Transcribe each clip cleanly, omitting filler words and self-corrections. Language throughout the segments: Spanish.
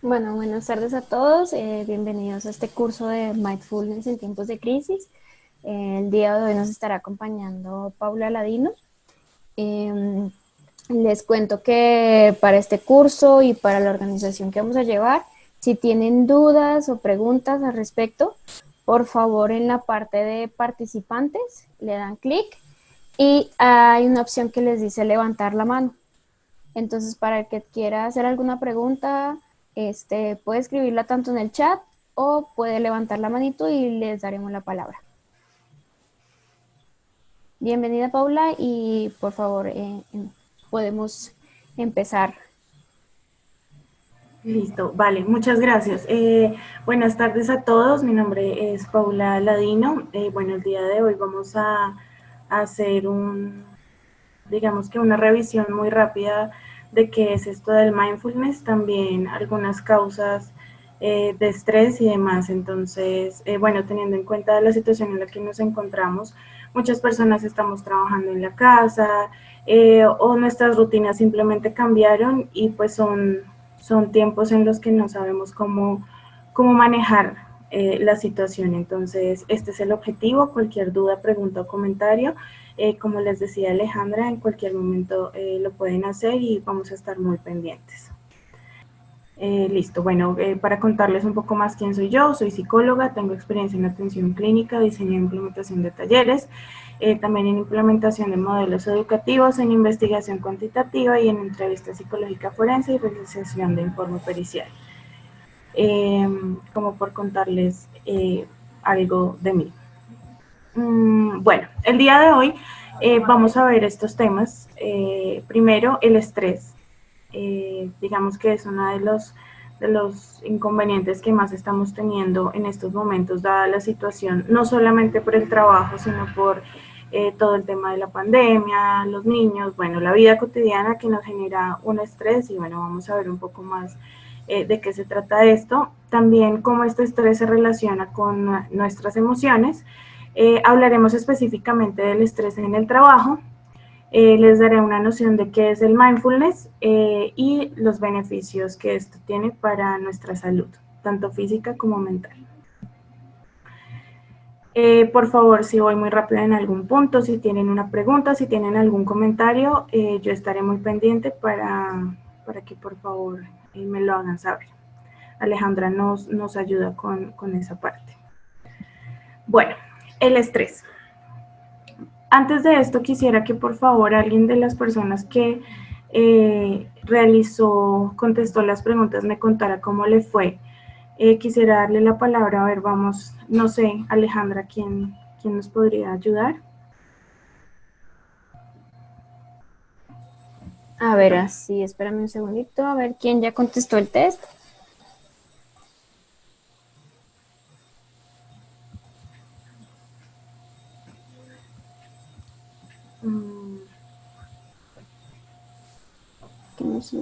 Bueno, buenas tardes a todos. Bienvenidos a este curso de Mindfulness en tiempos de crisis. El día de hoy nos estará acompañando Paula Ladino. Em, Les cuento que para este curso y para la organización que vamos a llevar, si tienen dudas o preguntas al respecto, por favor en la parte de participantes le dan clic y hay una opción que les dice levantar la mano. Entonces, para el que quiera hacer alguna pregunta, puede escribirla tanto en el chat o puede levantar la manito y les daremos la palabra. Bienvenida, Paula, y por favor, podemos empezar. Listo, vale, muchas gracias. Buenas tardes a todos, mi nombre es Paula Ladino. Bueno, el día de hoy vamos a hacer digamos que una revisión muy rápida de qué es esto del mindfulness, también algunas causas de estrés y demás. Entonces, bueno, teniendo en cuenta la situación en la que nos encontramos, muchas personas estamos trabajando en la casa o nuestras rutinas simplemente cambiaron y pues son tiempos en los que no sabemos cómo manejar la situación. Entonces, este es el objetivo. Cualquier duda, pregunta o comentario, como les decía Alejandra, en cualquier momento lo pueden hacer y vamos a estar muy pendientes. Listo, bueno, para contarles un poco más quién soy yo, soy psicóloga, tengo experiencia en atención clínica, diseño e implementación de talleres, también en implementación de modelos educativos, en investigación cuantitativa y en entrevista psicológica forense y realización de informe pericial. Como por contarles algo de mí. Bueno, el día de hoy vamos a ver estos temas. Primero, el estrés. Digamos que es uno de los inconvenientes que más estamos teniendo en estos momentos, dada la situación, no solamente por el trabajo, sino por todo el tema de la pandemia, los niños, bueno, la vida cotidiana que nos genera un estrés y bueno, vamos a ver un poco más de qué se trata esto. También cómo este estrés se relaciona con nuestras emociones. Hablaremos específicamente del estrés en el trabajo. Les daré una noción de qué es el mindfulness y los beneficios que esto tiene para nuestra salud, tanto física como mental. Por favor, si voy muy rápido en algún punto, si tienen una pregunta, si tienen algún comentario, yo estaré muy pendiente para que por favor me lo hagan saber. Alejandra nos ayuda con esa parte. Bueno, el estrés. Antes de esto, quisiera que por favor alguien de las personas que contestó las preguntas, me contara cómo le fue. Quisiera darle la palabra, a ver, vamos, no sé, Alejandra, ¿quién nos podría ayudar? A ver, así, espérame un segundito, a ver quién ya contestó el test. Mm, Que no sé.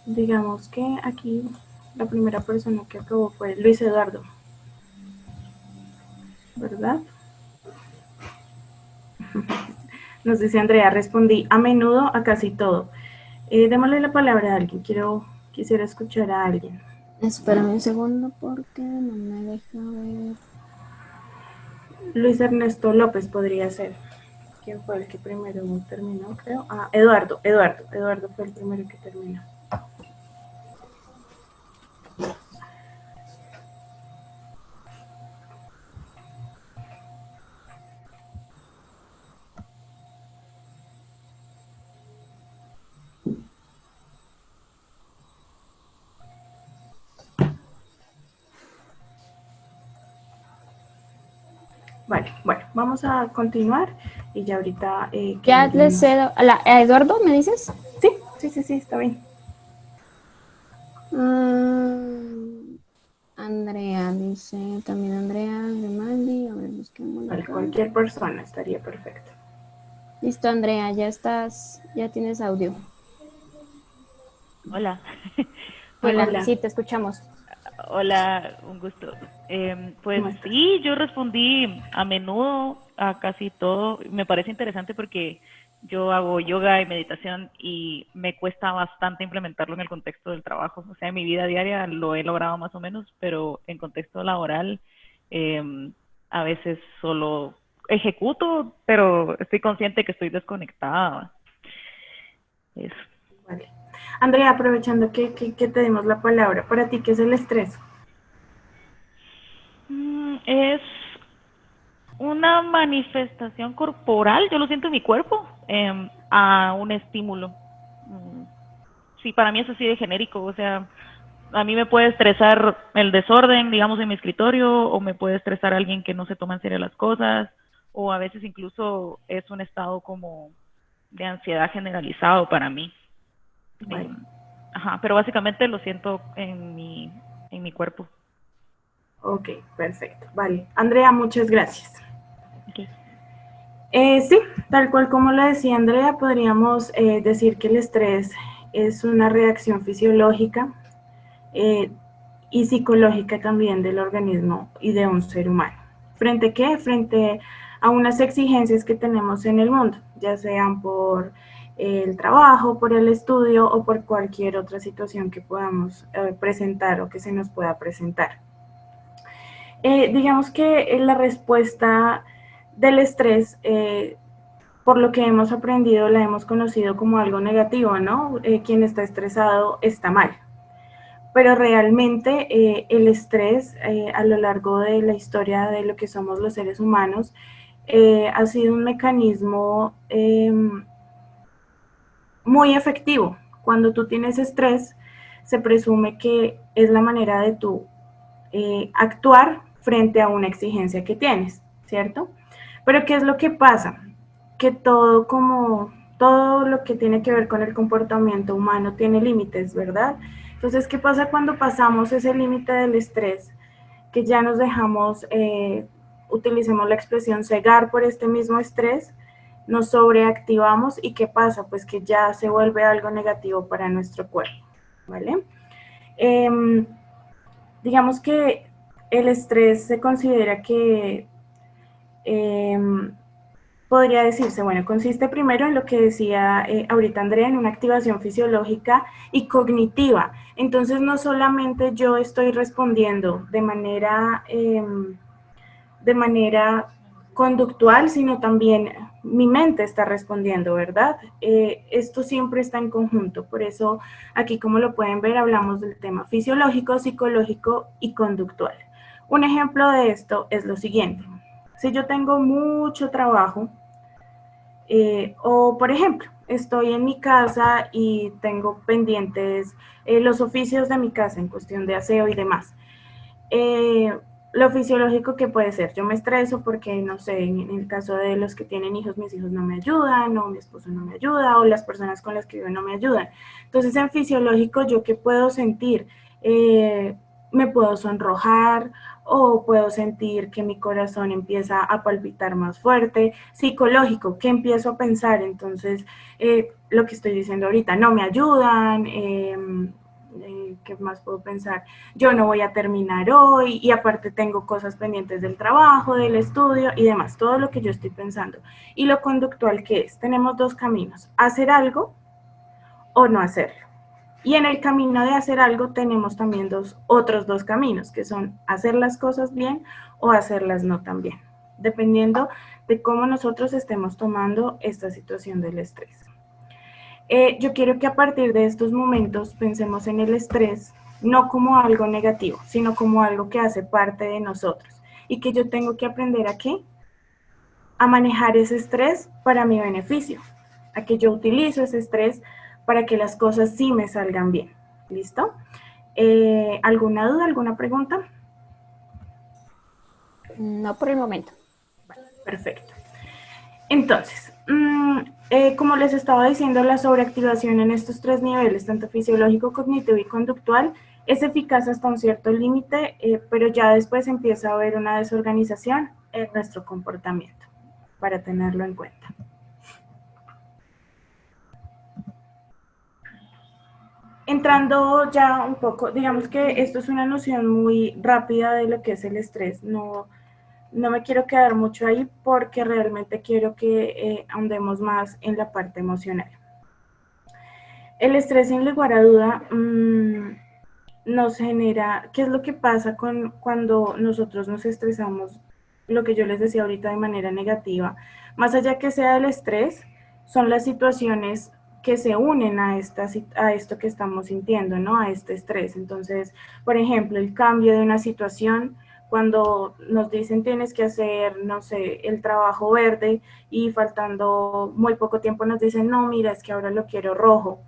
digamos que aquí la primera persona que acabó fue Luis Eduardo, ¿verdad? Nos dice Andrea, respondí a menudo a casi todo. Démosle la palabra a alguien, quisiera escuchar a alguien. Espérame un segundo porque no me deja ver. Luis Ernesto López podría ser. ¿Quién fue el que primero terminó, creo? Ah, Eduardo fue el primero que terminó. Vale, bueno, vamos a continuar y ya ahorita que Ya le alguien nos... cedo. ¿A Eduardo, me dices? Sí, está bien. Mm, Andrea, dice también Andrea Grimaldi. A ver, busquémosla Vale, acá. cualquier persona estaría perfecto. Listo, Andrea, ya estás, ya tienes audio. Hola. Pues, Hola, Hola, sí, te escuchamos. hola, un gusto. Pues ¿cómo estás? sí, yo respondí a menudo a casi todo. Me parece interesante porque yo hago yoga y meditación y me cuesta bastante implementarlo en el contexto del trabajo. O sea, en mi vida diaria lo he logrado más o menos, pero en contexto laboral a veces solo ejecuto, pero estoy consciente que estoy desconectada. Eso. Vale. Andrea, aprovechando que te dimos la palabra, ¿para ti qué es el estrés? Es una manifestación corporal, yo lo siento en mi cuerpo, a un estímulo. Sí, para mí es así de genérico, o sea, a mí me puede estresar el desorden, digamos, en mi escritorio, o me puede estresar alguien que no se toma en serio las cosas, o a veces incluso es un estado como de ansiedad generalizado para mí. Vale. Ajá, pero básicamente lo siento en mi cuerpo. Ok, perfecto. Vale. Andrea, muchas gracias. Okay. Sí, tal cual como lo decía Andrea, podríamos decir que el estrés es una reacción fisiológica y psicológica también del organismo y de un ser humano. ¿Frente a qué? Frente a unas exigencias que tenemos en el mundo, ya sean por el trabajo, por el estudio o por cualquier otra situación que podamos presentar o que se nos pueda presentar. Digamos que la respuesta del estrés, por lo que hemos aprendido, la hemos conocido como algo negativo, ¿no? Quien está estresado está mal. Pero realmente el estrés a lo largo de la historia de lo que somos los seres humanos ha sido un mecanismo muy efectivo. Cuando tú tienes estrés, se presume que es la manera de tú actuar frente a una exigencia que tienes, ¿cierto? Pero ¿qué es lo que pasa? Que todo lo que tiene que ver con el comportamiento humano tiene límites, ¿verdad? Entonces, ¿qué pasa cuando pasamos ese límite del estrés? Que ya nos dejamos, utilicemos la expresión cegar por este mismo estrés, nos sobreactivamos y ¿qué pasa? Pues que ya se vuelve algo negativo para nuestro cuerpo, ¿vale? Digamos que el estrés se considera que podría decirse, bueno, consiste primero en lo que decía ahorita Andrea, en una activación fisiológica y cognitiva. Entonces, no solamente yo estoy respondiendo de manera conductual, sino también mi mente está respondiendo, ¿verdad? Esto siempre está en conjunto, por eso aquí, como lo pueden ver, hablamos del tema fisiológico, psicológico y conductual. Un ejemplo de esto es lo siguiente. Si yo tengo mucho trabajo, o por ejemplo, estoy en mi casa y tengo pendientes los oficios de mi casa en cuestión de aseo y demás. Lo fisiológico que puede ser, yo me estreso porque, no sé, en el caso de los que tienen hijos, mis hijos no me ayudan, o mi esposo no me ayuda, o las personas con las que vivo no me ayudan. Entonces, en fisiológico, ¿yo qué puedo sentir? Me puedo sonrojar, o puedo sentir que mi corazón empieza a palpitar más fuerte. Psicológico, ¿qué empiezo a pensar? Entonces, lo que estoy diciendo ahorita, no me ayudan, ¿qué más puedo pensar? Yo no voy a terminar hoy y aparte tengo cosas pendientes del trabajo, del estudio y demás, todo lo que yo estoy pensando. Y lo conductual que es, tenemos dos caminos, hacer algo o no hacerlo. Y en el camino de hacer algo tenemos también otros dos caminos, que son hacer las cosas bien o hacerlas no tan bien, dependiendo de cómo nosotros estemos tomando esta situación del estrés. Yo quiero que a partir de estos momentos pensemos en el estrés no como algo negativo, sino como algo que hace parte de nosotros y que yo tengo que aprender a qué? A manejar ese estrés para mi beneficio, a que yo utilizo ese estrés para que las cosas sí me salgan bien. ¿Listo? ¿Alguna duda, alguna pregunta? No por el momento. Perfecto. Entonces, como les estaba diciendo, la sobreactivación en estos tres niveles, tanto fisiológico, cognitivo y conductual, es eficaz hasta un cierto límite, pero ya después empieza a haber una desorganización en nuestro comportamiento, para tenerlo en cuenta. Entrando ya un poco, digamos que esto es una noción muy rápida de lo que es el estrés, no no me quiero quedar mucho ahí porque realmente quiero que ahondemos más en la parte emocional. El estrés, sin lugar a duda, nos genera, ¿qué es lo que pasa cuando nosotros nos estresamos? Lo que yo les decía ahorita de manera negativa, más allá que sea el estrés, son las situaciones que se unen a esto que estamos sintiendo, ¿no? A este estrés. Entonces, por ejemplo, el cambio de una situación, cuando nos dicen tienes que hacer, no sé, el trabajo verde y faltando muy poco tiempo nos dicen, no, mira, es que ahora lo quiero rojo,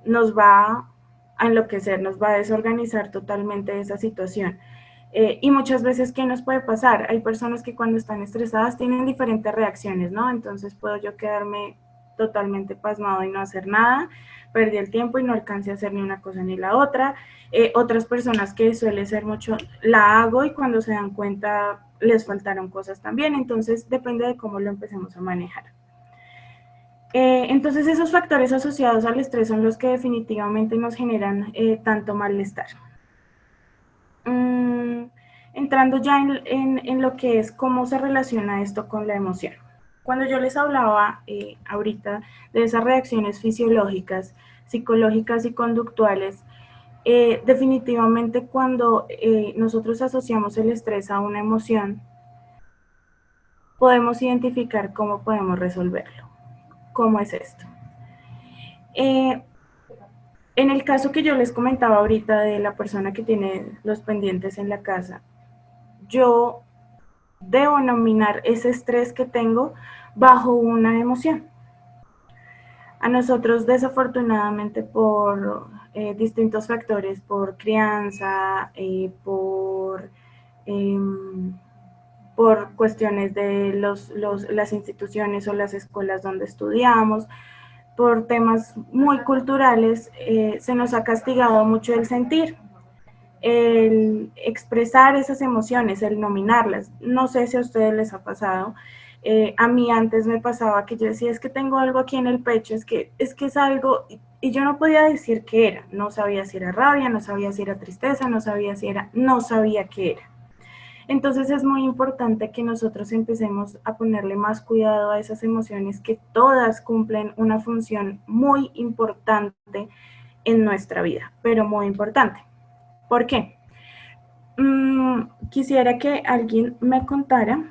nos va a enloquecer, nos va a desorganizar totalmente esa situación. Y muchas veces, ¿qué nos puede pasar? Hay personas que cuando están estresadas tienen diferentes reacciones, ¿no? Entonces puedo yo quedarme totalmente pasmado y no hacer nada, perdí el tiempo y no alcancé a hacer ni una cosa ni la otra. Otras personas que suele ser mucho, la hago y cuando se dan cuenta les faltaron cosas también, entonces depende de cómo lo empecemos a manejar. Entonces esos factores asociados al estrés son los que definitivamente nos generan tanto malestar. Entrando ya en lo que es cómo se relaciona esto con la emoción. Cuando yo les hablaba ahorita de esas reacciones fisiológicas, psicológicas y conductuales, definitivamente cuando nosotros asociamos el estrés a una emoción, podemos identificar cómo podemos resolverlo. ¿Cómo es esto? En el caso que yo les comentaba ahorita de la persona que tiene los pendientes en la casa, yo debo nominar ese estrés que tengo bajo una emoción. A nosotros, desafortunadamente, por distintos factores, por crianza, eh, por cuestiones de las instituciones o las escuelas donde estudiamos, por temas muy culturales, se nos ha castigado mucho el sentir, el expresar esas emociones, el nominarlas. No sé si a ustedes les ha pasado. A mí antes me pasaba que yo decía, es que tengo algo aquí en el pecho, es que es algo, y yo no podía decir qué era. No sabía si era rabia, no sabía si era tristeza, no sabía qué era. Entonces es muy importante que nosotros empecemos a ponerle más cuidado a esas emociones que todas cumplen una función muy importante en nuestra vida, pero muy importante. ¿Por qué? Quisiera que alguien me contara,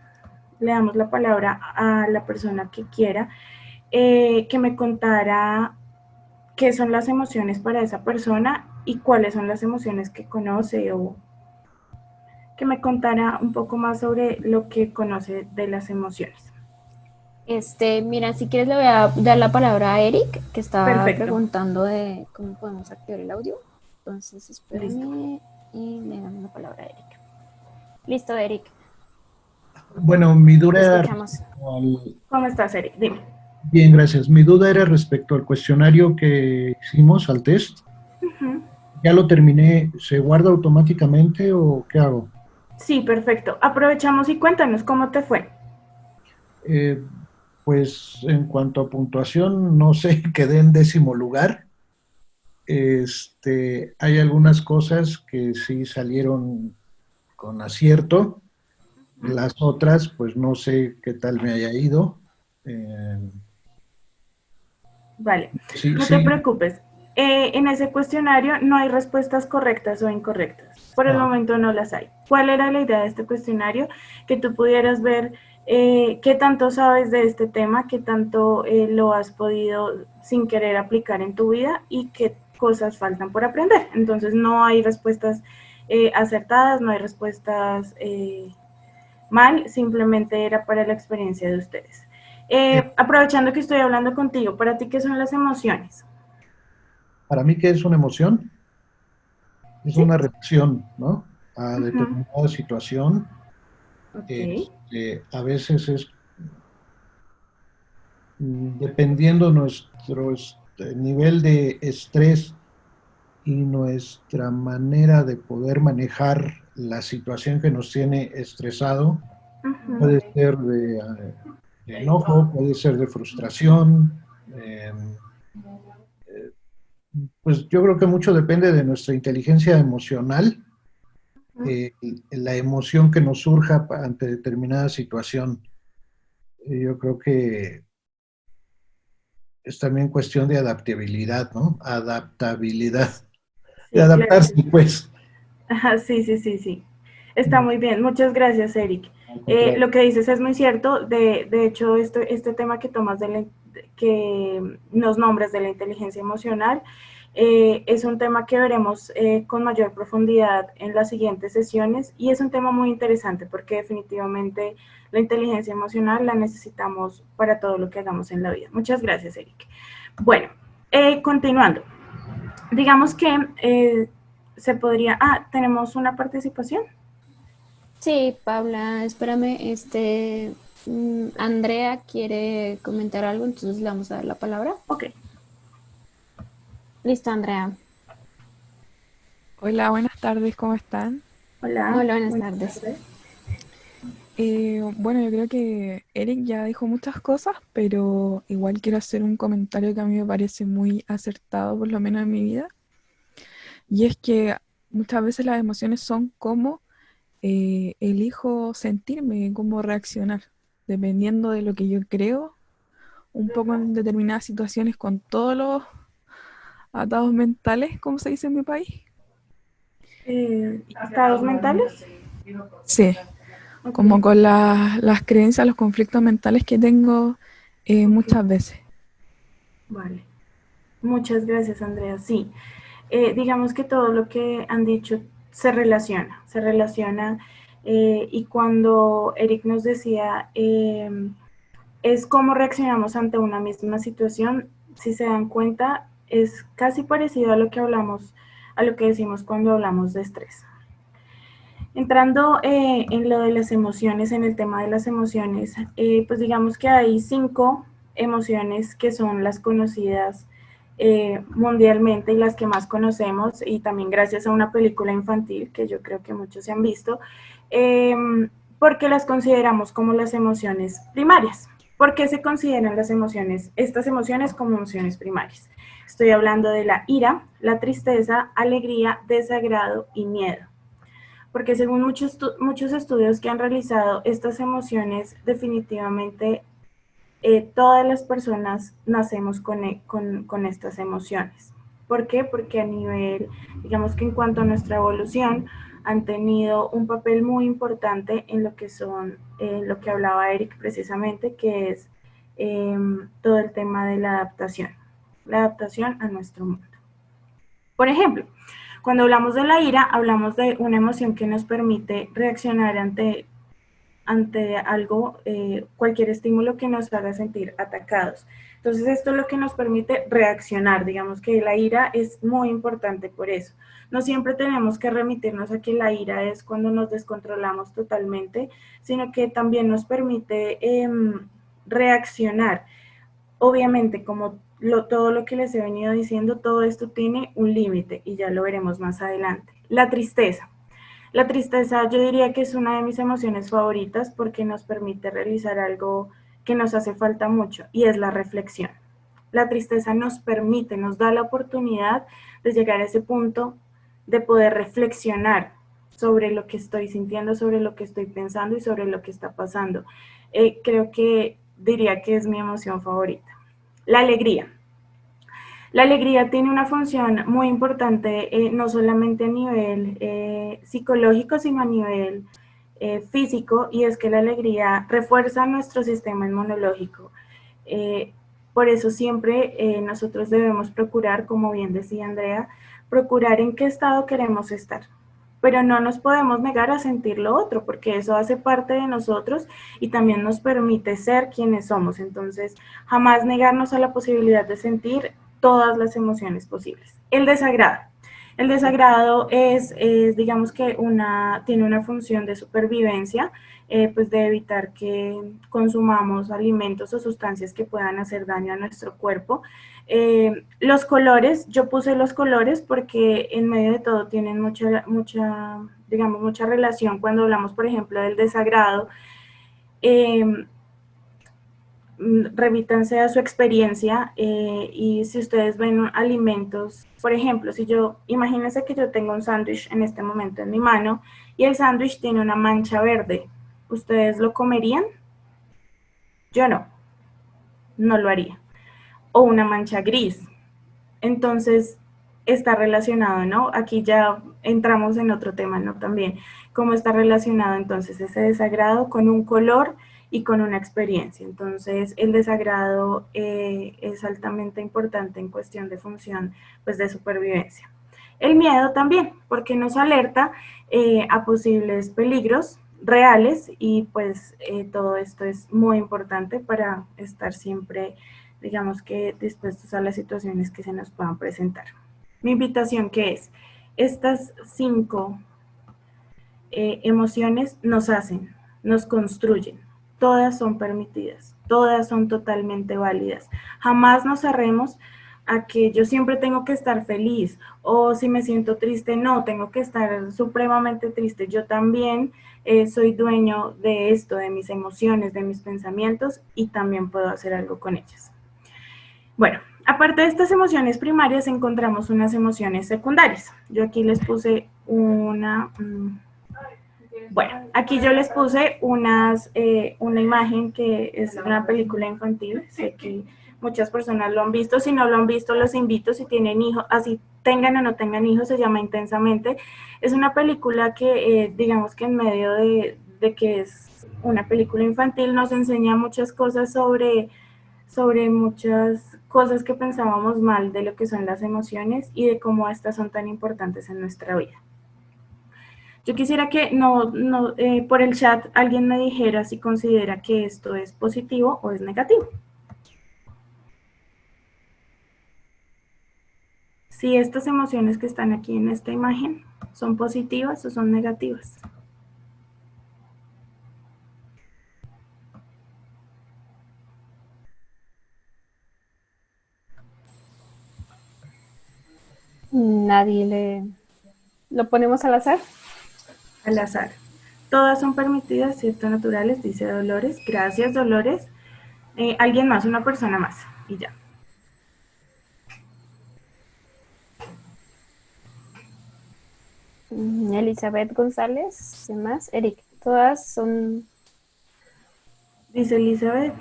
le damos la palabra a la persona que quiera, que me contara qué son las emociones para esa persona y cuáles son las emociones que conoce o que me contara un poco más sobre lo que conoce de las emociones. Mira, si quieres le voy a dar la palabra a Eric, que estaba Perfecto. preguntando de cómo podemos activar el audio. Entonces, Listo. espérame y le damos la palabra a Eric. Listo, Eric, Bueno, mi te duda era escuchamos. respecto al... ¿Cómo estás, Eric? Dime. Bien, gracias. Mi duda era respecto al cuestionario que hicimos, al test. Uh-huh. ¿Ya lo terminé? ¿Se guarda automáticamente o qué hago? Sí, perfecto. Aprovechamos y cuéntanos cómo te fue. Eh, pues en cuanto a puntuación, no sé, quedé en 10º lugar. Hay algunas cosas que sí salieron con acierto. Las otras, pues no sé qué tal me haya ido. Eh, Vale, sí, no te sí. preocupes. En ese cuestionario no hay respuestas correctas o incorrectas. Por el Ah, momento no las hay. ¿Cuál era la idea de este cuestionario? Que tú pudieras ver qué tanto sabes de este tema, qué tanto lo has podido sin querer aplicar en tu vida y qué cosas faltan por aprender. Entonces no hay respuestas acertadas, no hay respuestas mal, simplemente era para la experiencia de ustedes. bien. Aprovechando que estoy hablando contigo, ¿para ti qué son las emociones? Para mí, ¿qué es una emoción? Es ¿Sí? una reacción, ¿no? A Uh-huh. determinada situación. Ok. A veces es dependiendo nuestro nivel de estrés y nuestra manera de poder manejar la situación que nos tiene estresado, Uh-huh. puede ser de enojo, puede ser de frustración. eh, pues yo creo que mucho depende de nuestra inteligencia emocional la emoción que nos surja ante determinada situación. Yo creo que es también cuestión de adaptabilidad, ¿no? Adaptabilidad. De Sí, claro. adaptarse, pues. Ajá, sí, sí, sí, sí. Está muy bien. Muchas gracias, Eric. Al contrario. Lo que dices es muy cierto. De hecho, este tema que tomas que nos nombres de la inteligencia emocional es un tema que veremos con mayor profundidad en las siguientes sesiones y es un tema muy interesante porque definitivamente la inteligencia emocional la necesitamos para todo lo que hagamos en la vida. Muchas gracias, Eric. Bueno, continuando. Digamos que se podría... Ah, tenemos una participación. Sí, Paula, espérame, Andrea quiere comentar algo, entonces le vamos a dar la palabra. Ok. Listo, Andrea. Hola, buenas tardes, ¿cómo están? Hola. Hola, buenas Buenas tardes. tardes. Bueno, yo creo que Eric ya dijo muchas cosas, pero igual quiero hacer un comentario que a mí me parece muy acertado, por lo menos en mi vida, y es que muchas veces las emociones son como elijo sentirme, cómo reaccionar, dependiendo de lo que yo creo, un poco en determinadas situaciones con todos los atados mentales, como se dice en mi país. ¿Estados mentales? Sí, Ok. como con las creencias, los conflictos mentales que tengo Ok. muchas veces. Vale. Muchas gracias, Andrea. Sí, digamos que todo lo que han dicho se relaciona y cuando Eric nos decía es cómo reaccionamos ante una misma situación, si se dan cuenta, es casi parecido a lo que hablamos, a lo que decimos cuando hablamos de estrés. Entrando en lo de las emociones, en el tema de las emociones, pues digamos que hay 5 emociones que son las conocidas mundialmente y las que más conocemos y también gracias a una película infantil que yo creo que muchos se han visto, eh, porque las consideramos como las emociones primarias. ¿Por qué se consideran estas emociones como emociones primarias? Estoy hablando de la ira, la tristeza, alegría, desagrado y miedo. Porque según muchos estudios que han realizado, estas emociones definitivamente todas las personas nacemos con estas emociones. ¿Por qué? Porque a nivel, digamos que en cuanto a nuestra evolución, han tenido un papel muy importante en lo que son, lo que hablaba Eric precisamente, que es todo el tema de la adaptación a nuestro mundo. Por ejemplo, cuando hablamos de la ira, hablamos de una emoción que nos permite reaccionar ante algo, cualquier estímulo que nos haga sentir atacados. Entonces esto es lo que nos permite reaccionar, digamos que la ira es muy importante por eso. No siempre tenemos que remitirnos a que la ira es cuando nos descontrolamos totalmente, sino que también nos permite reaccionar. Obviamente, como todo lo que les he venido diciendo, todo esto tiene un límite y ya lo veremos más adelante. La tristeza. La tristeza yo diría que es una de mis emociones favoritas porque nos permite realizar algo que nos hace falta mucho y es la reflexión. La tristeza nos permite, nos da la oportunidad de llegar a ese punto de poder reflexionar sobre lo que estoy sintiendo, sobre lo que estoy pensando y sobre lo que está pasando. Creo que diría que es mi emoción favorita. La alegría. La alegría tiene una función muy importante, no solamente a nivel psicológico, sino a nivel físico, y es que la alegría refuerza nuestro sistema inmunológico. Eh, por eso siempre nosotros debemos procurar, como bien decía Andrea, procurar en qué estado queremos estar. Pero no nos podemos negar a sentir lo otro, porque eso hace parte de nosotros y también nos permite ser quienes somos. Entonces, jamás negarnos a la posibilidad de sentir todas las emociones posibles. El desagrado. El desagrado digamos que tiene una función de supervivencia, pues de evitar que consumamos alimentos o sustancias que puedan hacer daño a nuestro cuerpo. Los colores, yo puse los colores porque en medio de todo tienen digamos, mucha relación cuando hablamos, por ejemplo, del desagrado. remítanse a su experiencia y si ustedes ven alimentos, por ejemplo, imagínense que yo tengo un sándwich en este momento en mi mano y el sándwich tiene una mancha verde, ¿ustedes lo comerían? Yo no lo haría. O una mancha gris. Entonces, está relacionado, ¿no? Aquí ya entramos en otro tema, ¿no? También, cómo está relacionado entonces ese desagrado con un color y con una experiencia. Entonces, el desagrado es altamente importante en cuestión de función, pues, de supervivencia. El miedo también, porque nos alerta a posibles peligros reales y pues todo esto es muy importante para estar siempre, digamos que dispuestos a las situaciones que se nos puedan presentar. Mi invitación que es, estas 5 emociones nos hacen, nos construyen, todas son permitidas, todas son totalmente válidas. Jamás nos cerremos a que yo siempre tengo que estar feliz o si me siento triste, no, tengo que estar supremamente triste. Yo también soy dueño de esto, de mis emociones, de mis pensamientos y también puedo hacer algo con ellas. Bueno, aparte de estas emociones primarias encontramos unas emociones secundarias. Yo aquí les puse bueno, aquí yo les puse una imagen que es una película infantil, sé que muchas personas lo han visto, si no lo han visto los invito, si tienen hijos, así tengan o no tengan hijos, se llama Intensamente, es una película que digamos que en medio de que es una película infantil nos enseña muchas cosas sobre muchas cosas que pensábamos mal de lo que son las emociones y de cómo estas son tan importantes en nuestra vida. Yo quisiera que por el chat alguien me dijera si considera que esto es positivo o es negativo. Si estas emociones que están aquí en esta imagen son positivas o son negativas. Nadie ¿Lo ponemos al azar? Al azar. Todas son permitidas, ¿cierto? Naturales, dice Dolores. Gracias, Dolores. Alguien más, una persona más. Y ya. Elizabeth González, ¿qué más? Eric, todas son... Dice Elizabeth,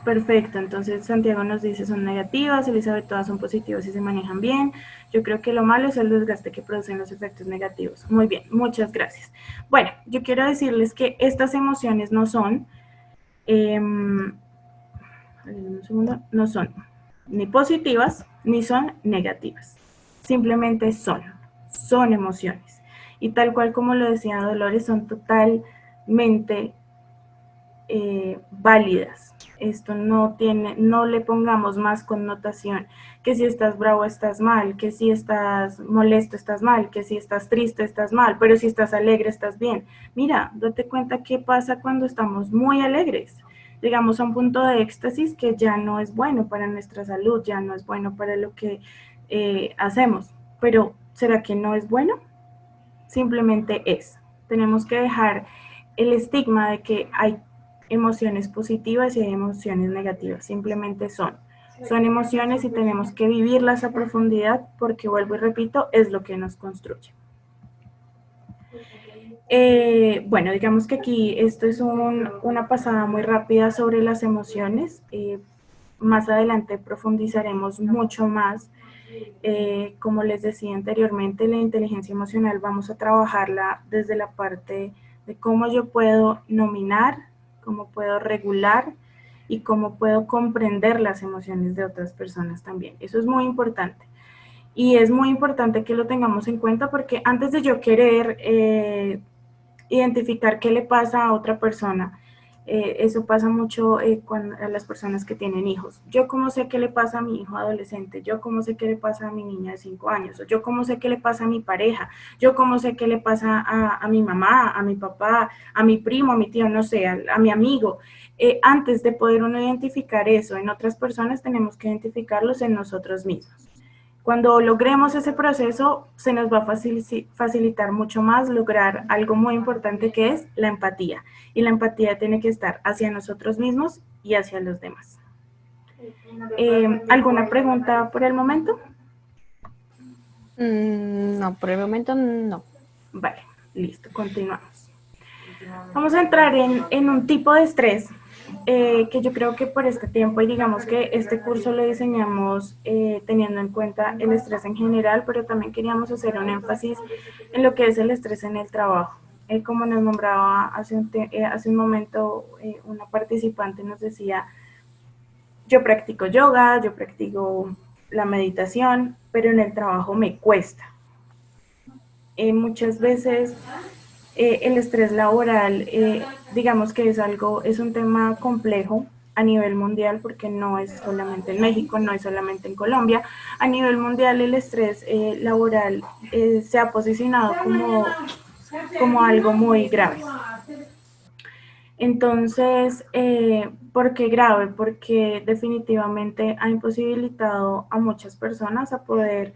perfecto, entonces Santiago nos dice son negativas, Elizabeth todas son positivas y se manejan bien. Yo creo que lo malo es el desgaste que producen los efectos negativos. Muy bien, muchas gracias. Bueno, yo quiero decirles que estas emociones no son, no son ni positivas ni son negativas. Simplemente son emociones. Y tal cual como lo decía Dolores, son totalmente válidas. Esto no le pongamos más connotación, que si estás bravo estás mal, que si estás molesto estás mal, que si estás triste estás mal, pero si estás alegre estás bien. Mira, date cuenta qué pasa cuando estamos muy alegres. Llegamos a un punto de éxtasis que ya no es bueno para nuestra salud, ya no es bueno para lo que hacemos. Pero, ¿será que no es bueno? Simplemente es. Tenemos que dejar el estigma de que hay emociones positivas y hay emociones negativas, simplemente son emociones y tenemos que vivirlas a profundidad porque, vuelvo y repito, es lo que nos construye. Bueno, digamos que aquí esto es una pasada muy rápida sobre las emociones. Más adelante profundizaremos mucho más. Como les decía anteriormente, la inteligencia emocional vamos a trabajarla desde la parte de cómo yo puedo nominar, cómo puedo regular y cómo puedo comprender las emociones de otras personas también. Eso es muy importante. Y es muy importante que lo tengamos en cuenta porque antes de yo querer identificar qué le pasa a otra persona, eso pasa mucho a las personas que tienen hijos. Yo cómo sé qué le pasa a mi hijo adolescente, yo cómo sé qué le pasa a mi niña de 5 años, yo cómo sé qué le pasa a mi pareja, yo cómo sé qué le pasa a mi mamá, a mi papá, a mi primo, a mi tío, no sé, a mi amigo. Antes de poder uno identificar eso en otras personas, tenemos que identificarlos en nosotros mismos. Cuando logremos ese proceso, se nos va a facilitar mucho más lograr algo muy importante que es la empatía. Y la empatía tiene que estar hacia nosotros mismos y hacia los demás. ¿Alguna pregunta por el momento? No, por el momento no. Vale, listo, continuamos. Vamos a entrar en un tipo de estrés que yo creo que por este tiempo, y digamos que este curso lo diseñamos teniendo en cuenta el estrés en general, pero también queríamos hacer un énfasis en lo que es el estrés en el trabajo. Como nos nombraba hace un momento una participante, nos decía, yo practico yoga, yo practico la meditación, pero en el trabajo me cuesta. Muchas veces el estrés laboral, digamos que es un tema complejo a nivel mundial, porque no es solamente en México, no es solamente en Colombia. A nivel mundial el estrés laboral se ha posicionado como algo muy grave. Entonces, ¿por qué grave? Porque definitivamente ha imposibilitado a muchas personas a poder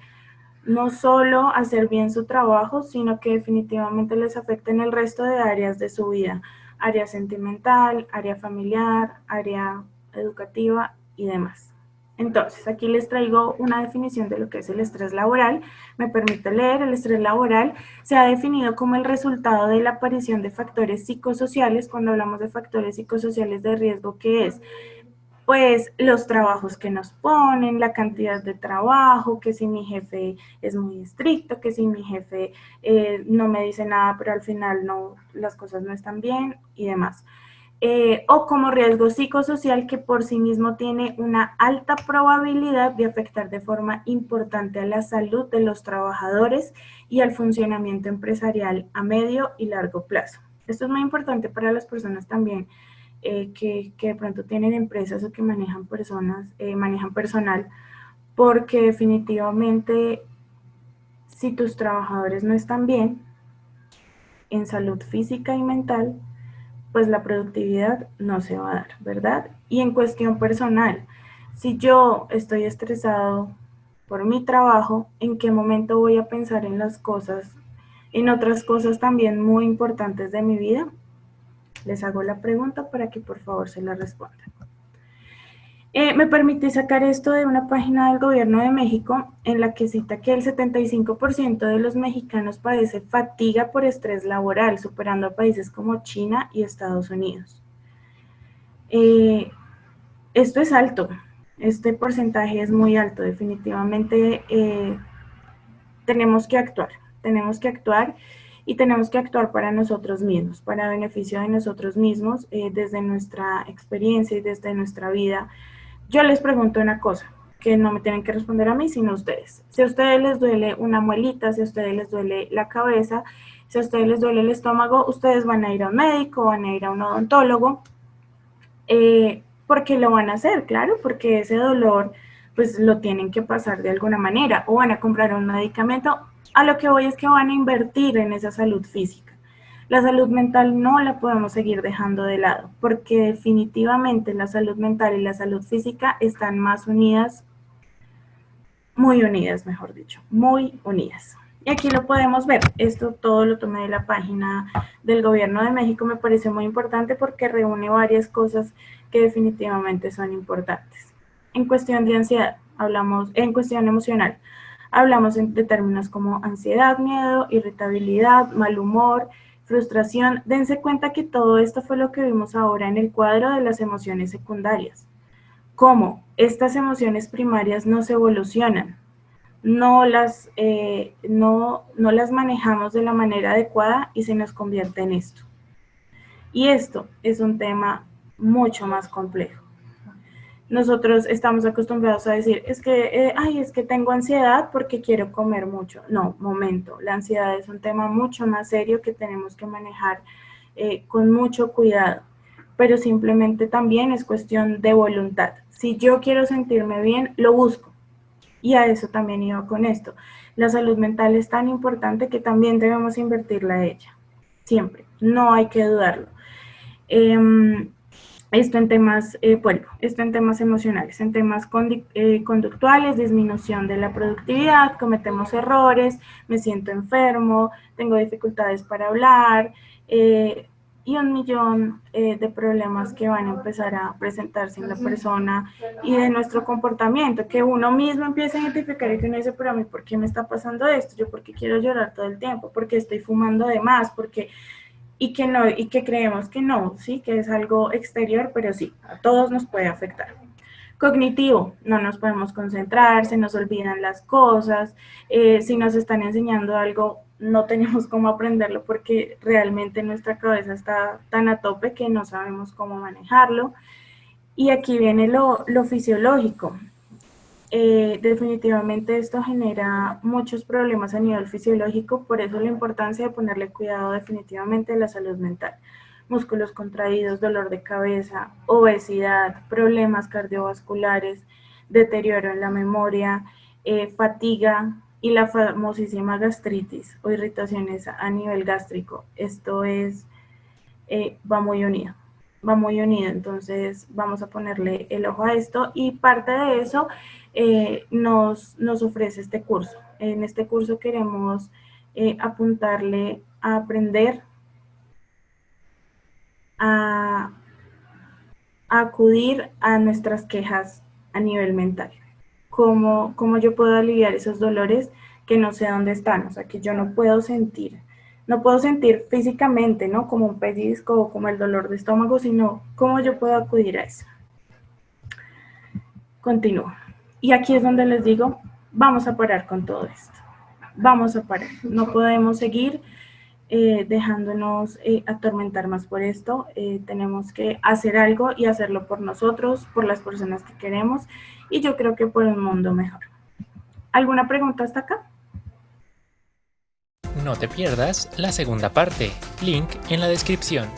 no solo hacer bien su trabajo, sino que definitivamente les afecta en el resto de áreas de su vida, área sentimental, área familiar, área educativa y demás. Entonces, aquí les traigo una definición de lo que es el estrés laboral. Me permito leer: el estrés laboral se ha definido como el resultado de la aparición de factores psicosociales. Cuando hablamos de factores psicosociales de riesgo, ¿qué es? Pues los trabajos que nos ponen, la cantidad de trabajo, que si mi jefe es muy estricto, que si mi jefe no me dice nada, pero al final no, las cosas no están bien y demás. O como riesgo psicosocial, que por sí mismo tiene una alta probabilidad de afectar de forma importante a la salud de los trabajadores y al funcionamiento empresarial a medio y largo plazo. Esto es muy importante para las personas también que de pronto tienen empresas o que manejan personal, porque definitivamente si tus trabajadores no están bien en salud física y mental, pues la productividad no se va a dar, ¿verdad? Y en cuestión personal, si yo estoy estresado por mi trabajo, ¿en qué momento voy a pensar en otras cosas también muy importantes de mi vida? Les hago la pregunta para que por favor se la respondan. Me permití sacar esto de una página del gobierno de México, en la que cita que el 75% de los mexicanos padece fatiga por estrés laboral, superando a países como China y Estados Unidos. Esto es alto, este porcentaje es muy alto. Definitivamente tenemos que actuar y tenemos que actuar para nosotros mismos, para beneficio de nosotros mismos, desde nuestra experiencia y desde nuestra vida. Yo les pregunto una cosa, que no me tienen que responder a mí, sino a ustedes. Si a ustedes les duele una muelita, si a ustedes les duele la cabeza, si a ustedes les duele el estómago, ustedes van a ir a un médico, van a ir a un odontólogo, porque lo van a hacer, claro, porque ese dolor pues lo tienen que pasar de alguna manera, o van a comprar un medicamento. A lo que voy es que van a invertir en esa salud física. La salud mental no la podemos seguir dejando de lado, porque definitivamente la salud mental y la salud física están más unidas, muy unidas, mejor dicho, muy unidas. Y aquí lo podemos ver. Esto todo lo tomé de la página del Gobierno de México. Me parece muy importante porque reúne varias cosas que definitivamente son importantes. En cuestión de ansiedad, en cuestión emocional, hablamos de términos como ansiedad, miedo, irritabilidad, mal humor, frustración. Dense cuenta que todo esto fue lo que vimos ahora en el cuadro de las emociones secundarias. Cómo estas emociones primarias no se evolucionan, no las manejamos de la manera adecuada y se nos convierte en esto. Y esto es un tema mucho más complejo. Nosotros estamos acostumbrados a decir, es que tengo ansiedad porque quiero comer mucho. No, momento, la ansiedad es un tema mucho más serio que tenemos que manejar con mucho cuidado, pero simplemente también es cuestión de voluntad. Si yo quiero sentirme bien, lo busco. Y a eso también iba con esto. La salud mental es tan importante que también debemos invertirla a ella. Siempre, no hay que dudarlo. Esto en temas emocionales, en temas conductuales, disminución de la productividad, cometemos errores, me siento enfermo, tengo dificultades para hablar, y un millón de problemas que van a empezar a presentarse en la persona y de nuestro comportamiento, que uno mismo empieza a identificar y que uno dice, pero a mí, ¿por qué me está pasando esto? ¿Yo por qué quiero llorar todo el tiempo? ¿Por qué estoy fumando de más? Y que no, y que creemos que no, ¿sí? Que es algo exterior, pero sí, a todos nos puede afectar. Cognitivo, no nos podemos concentrar, se nos olvidan las cosas, si nos están enseñando algo, no tenemos cómo aprenderlo porque realmente nuestra cabeza está tan a tope que no sabemos cómo manejarlo. Y aquí viene lo fisiológico. Definitivamente esto genera muchos problemas a nivel fisiológico, por eso la importancia de ponerle cuidado definitivamente a la salud mental. Músculos contraídos, dolor de cabeza, obesidad, problemas cardiovasculares, deterioro en la memoria, fatiga y la famosísima gastritis o irritaciones a nivel gástrico. Esto va muy unido. Va muy unido, entonces vamos a ponerle el ojo a esto y parte de eso nos ofrece este curso. En este curso queremos apuntarle a aprender a acudir a nuestras quejas a nivel mental. ¿Cómo yo puedo aliviar esos dolores que no sé dónde están? O sea, que yo no puedo sentir. No puedo sentir físicamente, ¿no? Como un pellizco o como el dolor de estómago, sino cómo yo puedo acudir a eso. Continúo. Y aquí es donde les digo, vamos a parar con todo esto. Vamos a parar. No podemos seguir dejándonos atormentar más por esto. Tenemos que hacer algo y hacerlo por nosotros, por las personas que queremos y yo creo que por un mundo mejor. ¿Alguna pregunta hasta acá? No te pierdas la segunda parte, link en la descripción.